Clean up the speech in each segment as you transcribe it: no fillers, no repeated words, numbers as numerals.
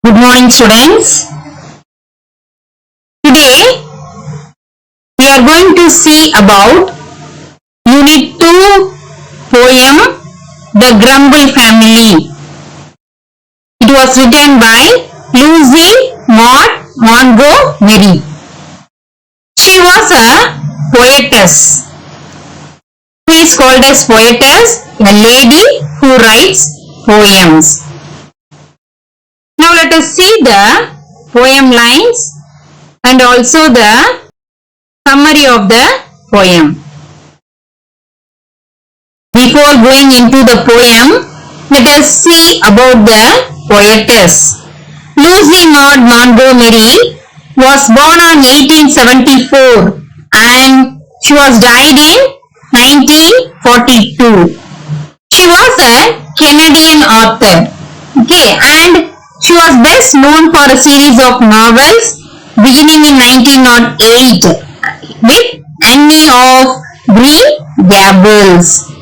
Good morning, students. Today we are going to see about Unit 2 poem The Grumble Family. It was written by Lucy Maud Montgomery. She was a poetess. Who is called as poetess? A lady who writes poems. Now let us see the poem lines and also the summary of the poem. Before going into the poem, let us see about the poetess. Lucy Maud Montgomery was born on 1874 and she was died in 1942. She was a Canadian author. Okay, and she was best known for a series of novels beginning in 1908 with Annie of Green Gables.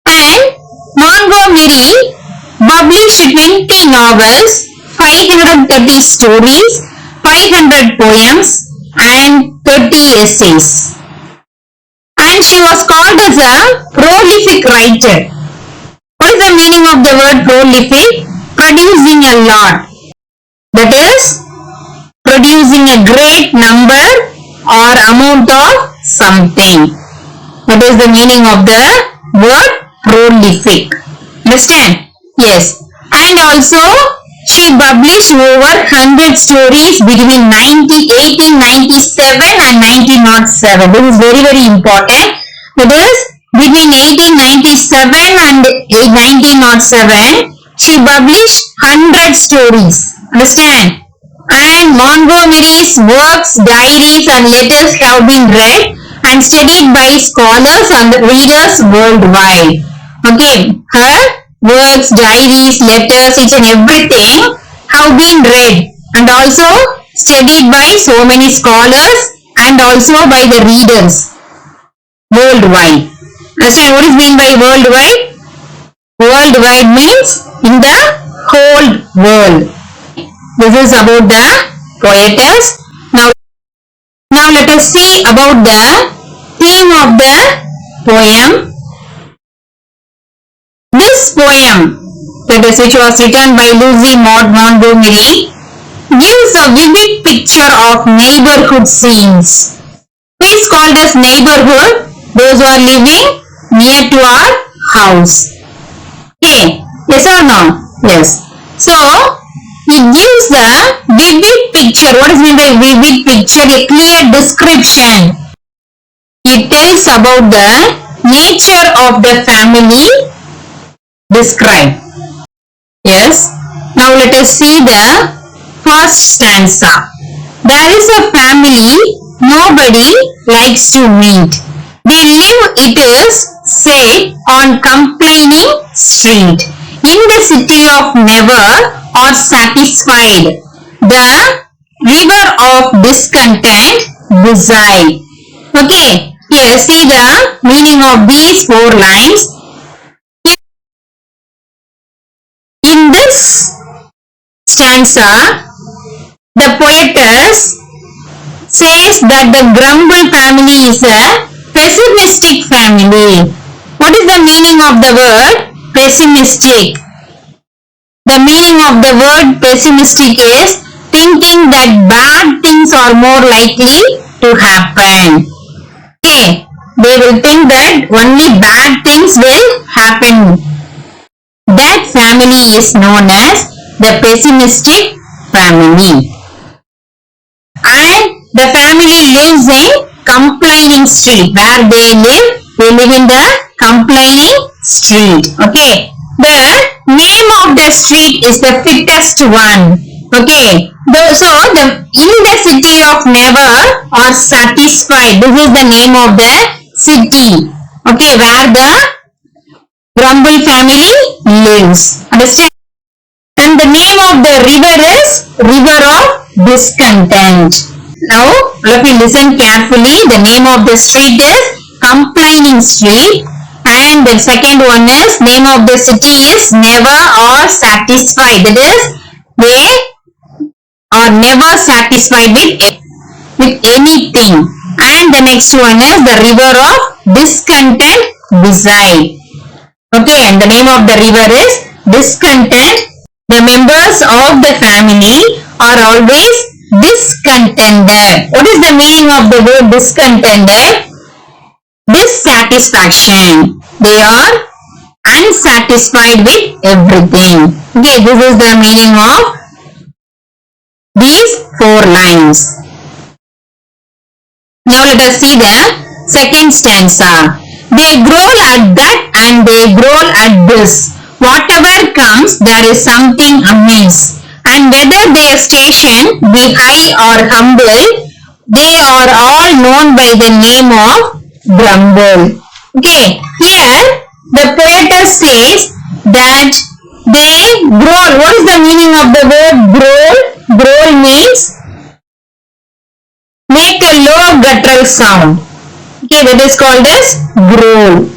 And Montgomery published 20 novels, 530 stories, 500 poems and 30 essays. And she was called as a prolific writer. What is the meaning of the word prolific? Producing a lot. That is, producing a great number or amount of something. That is the meaning of the word prolific. Understand? Yes. And also, she published over 100 stories between 1897 and 1907. This is very, very important. That is, between 1897 and 1907, she published 100 stories. Understand? And Montgomery's works, diaries and letters have been read and studied by scholars and readers worldwide. Okay, her works, diaries, letters, each and everything have been read and also studied by so many scholars and also by the readers worldwide. Understand what is meant by worldwide? Worldwide means in the whole world. This is about the poetess. Now let us see about the theme of the poem. This poem, that is which was written by Lucy Maud Montgomery, gives a vivid picture of neighborhood scenes. It is called as neighborhood, those who are living near to our house. Okay, yes or no? Yes. So, it gives the vivid picture. What is meant by vivid picture? A clear description. It tells about the nature of the family described. Yes. Now let us see the first stanza. There is a family nobody likes to meet. They live, it is said, on complaining street. In the city of never or satisfied, the river of discontent beside. Okay, here see the meaning of these 4 lines. In this stanza, the poetess says that the Grumble family is a pessimistic family. What is the meaning of the word pessimistic? The meaning of the word pessimistic is thinking that bad things are more likely to happen. Okay, they will think that only bad things will happen. That family is known as the pessimistic family. And the family lives in complaining street. Where they live in the complaining street. Okay. The name of the street is the fittest one. Okay. So, in the city of never or satisfied, this is the name of the city. Okay. Where the Grumble family lives. Understand? And the name of the river is River of Discontent. Now, all of you listen carefully. The name of the street is Complaining Street. And the second one is, name of the city is Never or Satisfied. That is, they are never satisfied with anything. And the next one is the river of discontent beside. Okay, and the name of the river is discontent. The members of the family are always discontented. What is the meaning of the word discontented? Dissatisfaction. They are unsatisfied with everything. Okay, this is the meaning of these 4 lines. Now let us see the second stanza. They growl at that and they growl at this. Whatever comes, there is something amiss. And whether their station be high or humble, they are all known by the name of grumble. Okay, here the poetess says that they growl. What is the meaning of the word growl? Growl means make a low guttural sound. Okay, that is called as growl.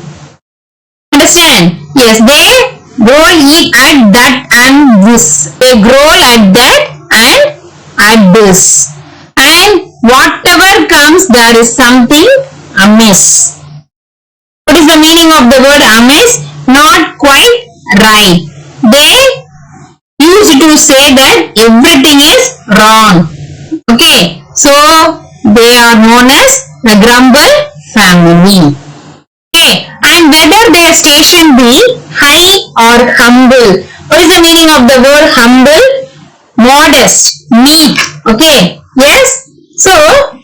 Understand? Yes, they growl at that and this. They growl at that and at this. And whatever comes, there is something amiss. What is the meaning of the word amiss? Not quite right. They used to say that everything is wrong. Okay, so they are known as the grumble family. Okay, and whether their station be high or humble. What is the meaning of the word humble? Modest, meek. Okay, yes. So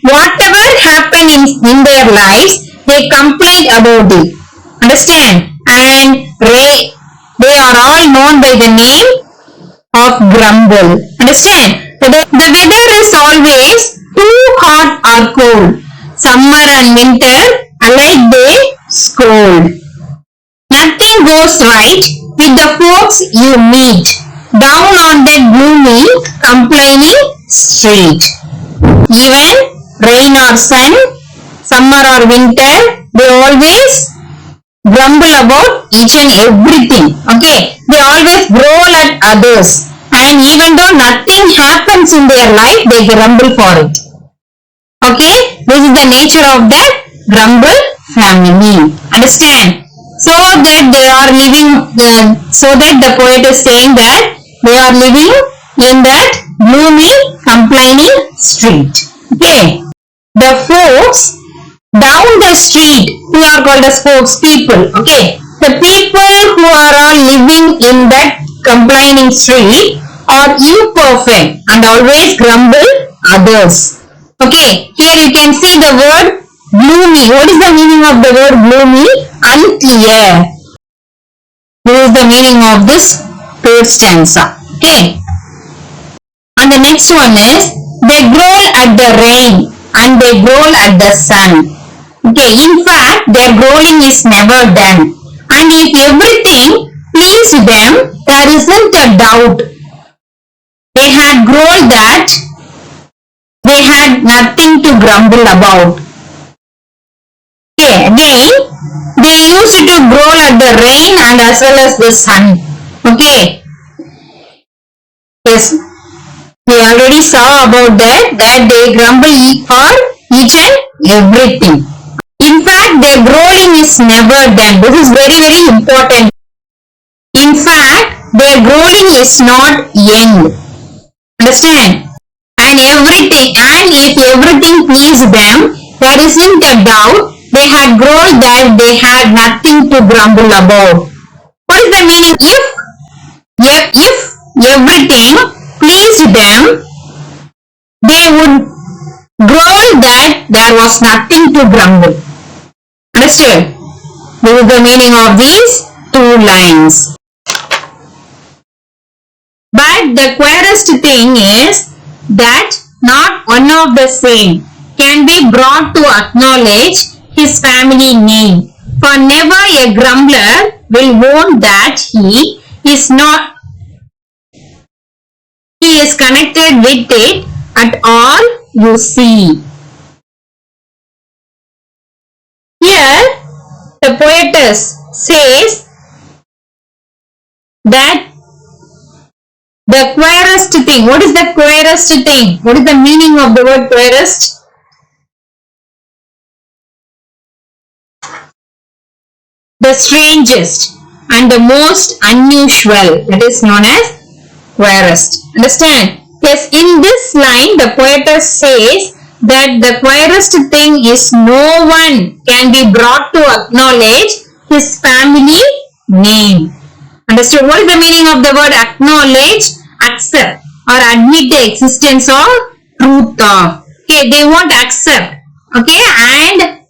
whatever happened in their lives, they complain about it. Understand? And they are all known by the name of grumble. Understand? The weather is always too hot or cold. Summer and winter alike they scold. Nothing goes right with the folks you meet down on that gloomy, complaining street. Even rain or sun, summer or winter, they always grumble about each and everything. Okay, they always growl at others, and even though nothing happens in their life, they grumble for it. Okay, this is the nature of the grumble family. Understand? So that they are living, so that the poet is saying that they are living in that gloomy, complaining street. Okay, the folks down the street, who are called as folks, people. Okay, the people who are all living in that complaining street are imperfect and always grumble others. Okay, here you can see the word gloomy. What is the meaning of the word gloomy? Unclear. This is the meaning of this third stanza. Okay. And the next one is, they growl at the rain and they growl at the sun. Okay, in fact, their growling is never done. And if everything pleased them, there isn't a doubt. They had growled that they had nothing to grumble about. Okay, again, they used to growl at the rain and as well as the sun. Okay. Yes, we already saw about that they grumble for each and everything. In fact, their growling is never done. This is very, very important. In fact, their growling is not end. Understand? And if everything pleased them, there isn't a doubt they had growled that they had nothing to grumble about. What is the meaning? If everything pleased them, they would growl that there was nothing to grumble. Understood? This is the meaning of these 2 lines. But the queerest thing is that not one of the same can be brought to acknowledge his family name. For never a grumbler will own that he is connected with it at all, you see. Here, the poetess says that The queerest thing. What is the queerest thing? What is the meaning of the word queerest? The strangest and the most unusual. That is known as queerest. Understand? Yes, in this line, the poetess says that the queerest thing is no one can be brought to acknowledge his family name. Understood? What is the meaning of the word acknowledge? Accept or admit the existence of truth of. Okay, they won't accept. Okay, and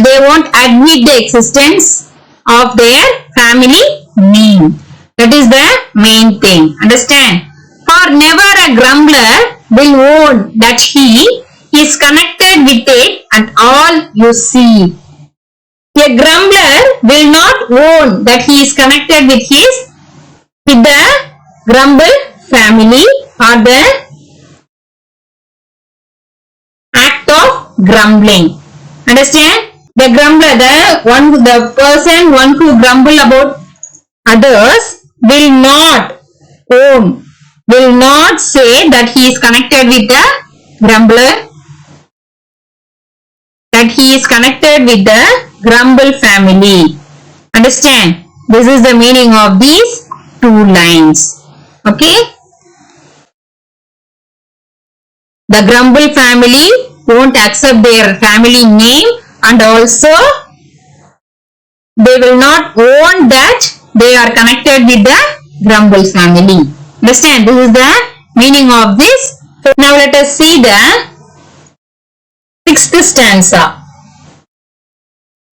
they won't admit the existence of their family name. That is the main thing. Understand? For never a grumbler will own that he is connected with it at all you see. A grumbler will not own that he is connected with the grumble family or the act of grumbling. Understand? The grumbler, the person who grumble about others will not own, will not say that he is connected with the grumbler, that he is connected with the grumble family. Understand? This is the meaning of these two lines. Okay? The grumble family won't accept their family name, and also they will not own that they are connected with the grumble family. Understand? This is the meaning of this. So now let us see the 6th stanza.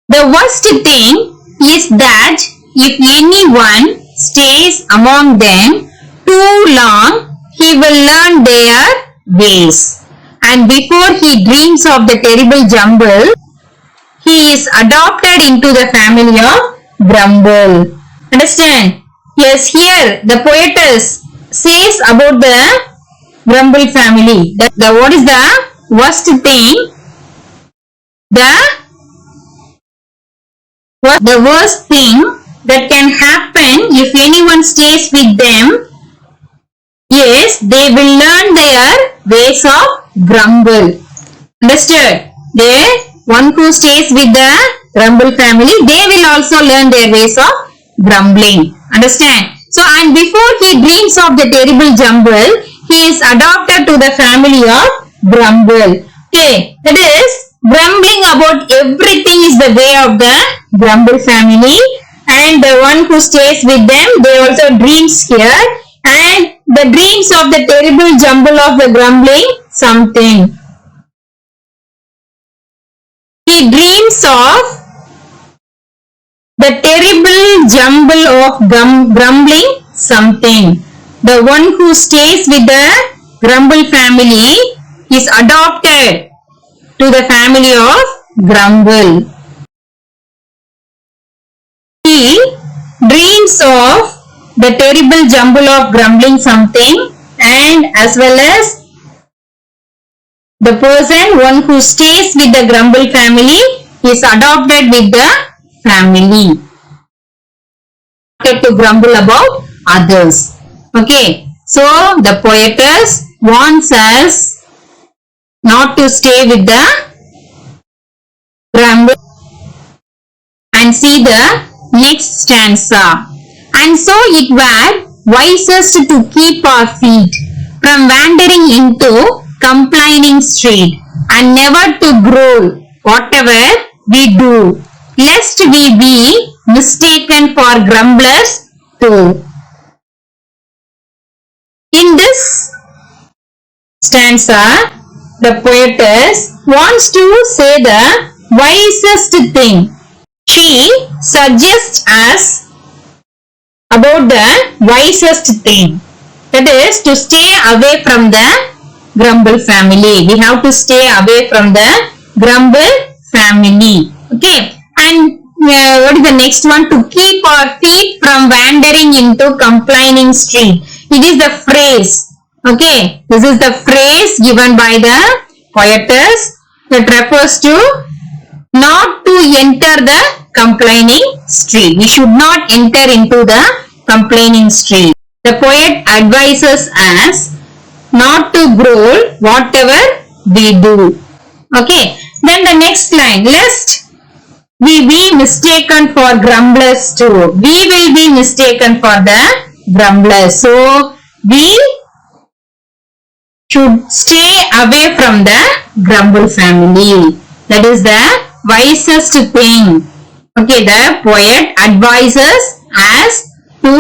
The worst thing is that if anyone stays among them too long, he will learn their ways. And before he dreams of the terrible jumble, he is adopted into the family of grumble. Understand? Yes, here the poetess says about the grumble family. What is the worst thing? The worst thing that can happen if anyone stays with them is they will learn their ways of grumble. Understood? The one who stays with the grumble family, they will also learn their ways of grumbling. Understand? So, and before he dreams of the terrible jumble, he is adopted to the family of grumble. Okay, that is, grumbling about everything is the way of the grumble family, and the one who stays with them, they also dreams here, and the dreams of the terrible jumble of the grumbling something. He dreams of the terrible jumble of grumbling something. The one who stays with the grumble family is adopted to the family of grumble. He dreams of the terrible jumble of grumbling something, and as well as the one who stays with the grumble family is adopted with the family. To grumble about others. Okay, so the poetess wants us not to stay with the grumble. And see the next stanza. And so it were wisest to keep our feet from wandering into complaining street, and never to growl whatever we do, lest we be mistaken for grumblers too. In this stanza, the poetess wants to say the wisest thing. She suggests us about the wisest thing. That is to stay away from the grumble family. We have to stay away from the grumble family. Okay. And what is the next one? To keep our feet from wandering into complaining street. It is the phrase. Okay. This is the phrase given by the poetess that refers to not to enter the complaining street. We should not enter into the complaining street. The poet advises us not to growl whatever we do. Okay. Then the next line, lest we be mistaken for grumblers too. We will be mistaken for the grumblers. So, we should stay away from the grumble family. That is the wisest thing. Okay, the poet advises us to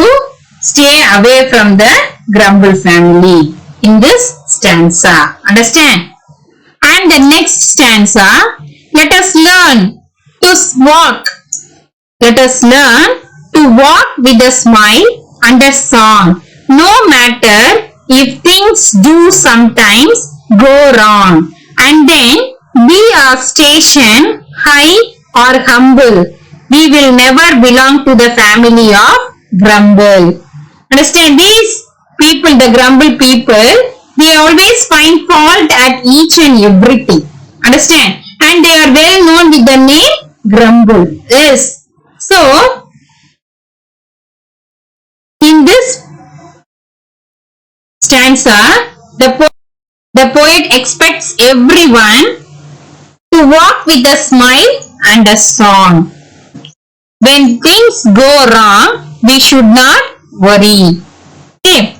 stay away from the grumble family in this stanza. Understand? And the next stanza, let us learn to walk. Let us learn to walk with a smile and a song. No matter if things do sometimes go wrong. And then be our station high or humble. We will never belong to the family of grumble. Understand? These people, the grumble people, they always find fault at each and everything. Understand? And they are well known with the name grumble. Yes. So, in this stanza, the poet expects everyone to walk with a smile and a song. When things go wrong, we should not worry. Okay.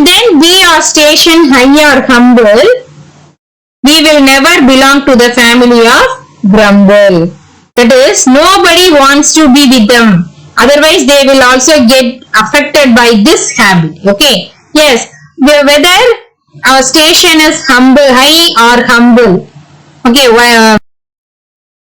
Then be our station high or humble. We will never belong to the family of grumble. That is, nobody wants to be with them. Otherwise, they will also get affected by this habit. Okay. Yes. Whether our station is humble, high or humble. Okay.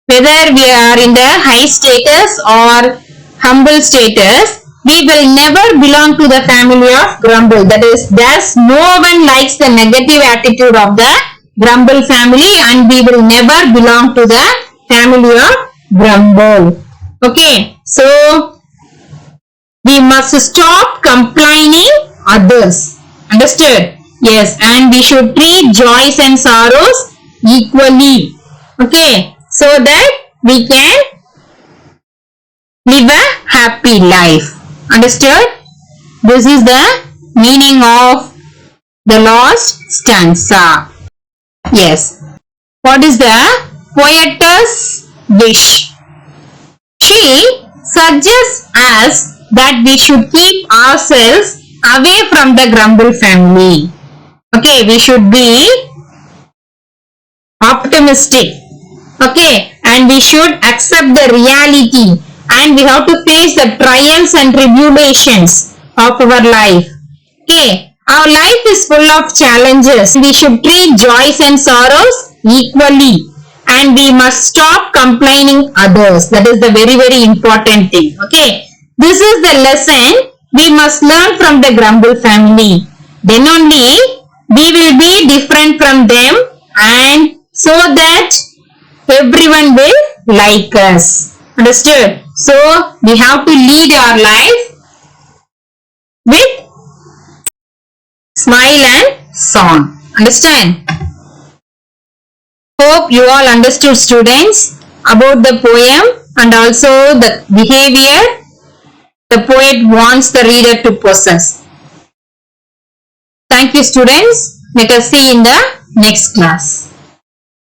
Whether we are in the high status or humble status, we will never belong to the family of grumble. That is, thus no one likes the negative attitude of the grumble family, and we will never belong to the family of grumble. Okay, so we must stop complaining others. Understood? Yes, and we should treat joys and sorrows equally. Okay, so that we can live a happy life. Understood? This is the meaning of the last stanza. Yes. What is the poetess wish? She suggests us that we should keep ourselves away from the grumble family. Okay, we should be optimistic. Okay, and we should accept the reality, and we have to face the trials and tribulations of our life. Okay, our life is full of challenges. We should treat joys and sorrows equally, and we must stop complaining others. That is the very, very important thing. Okay, this is the lesson we must learn from the grumble family. Then only we will be different from them, and so that everyone will like us. Understood? So, we have to lead our life with smile and song. Understand? Hope you all understood, students, about the poem and also the behavior the poet wants the reader to possess. Thank you, students. Let us see in the next class.